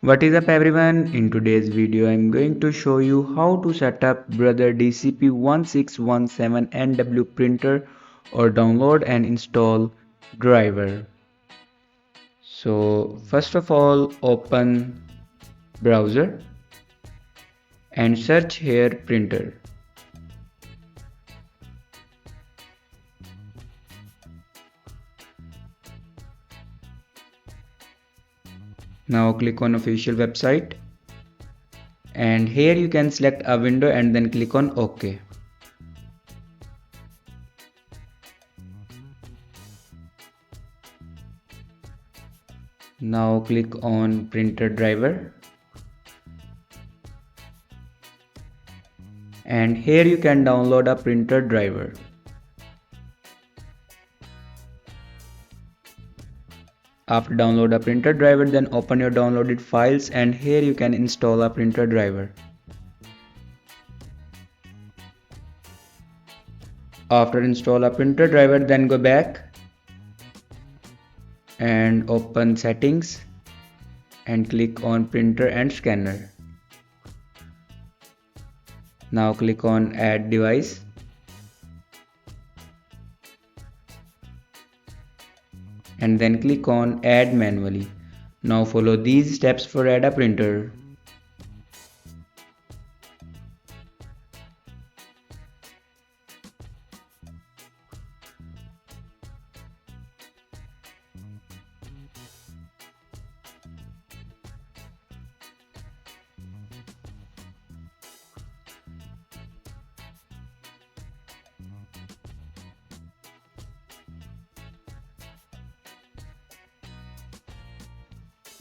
What is up everyone, in today's video I am going to show you how to set up brother DCP 1617NW printer or download and install driver. So first of all open browser and search here printer. Now click on official website and here you can select a window and then click on OK. Now click on printer driver and here you can download a printer driver. After download a printer driver, then open your downloaded files and here you can install a printer driver. After install a printer driver, then go back and open settings and click on printer and scanner. Now click on add device. And then click on add manually. Now follow these steps for add a printer.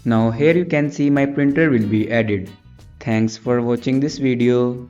Now here you can see my printer will be added. Thanks for watching this video.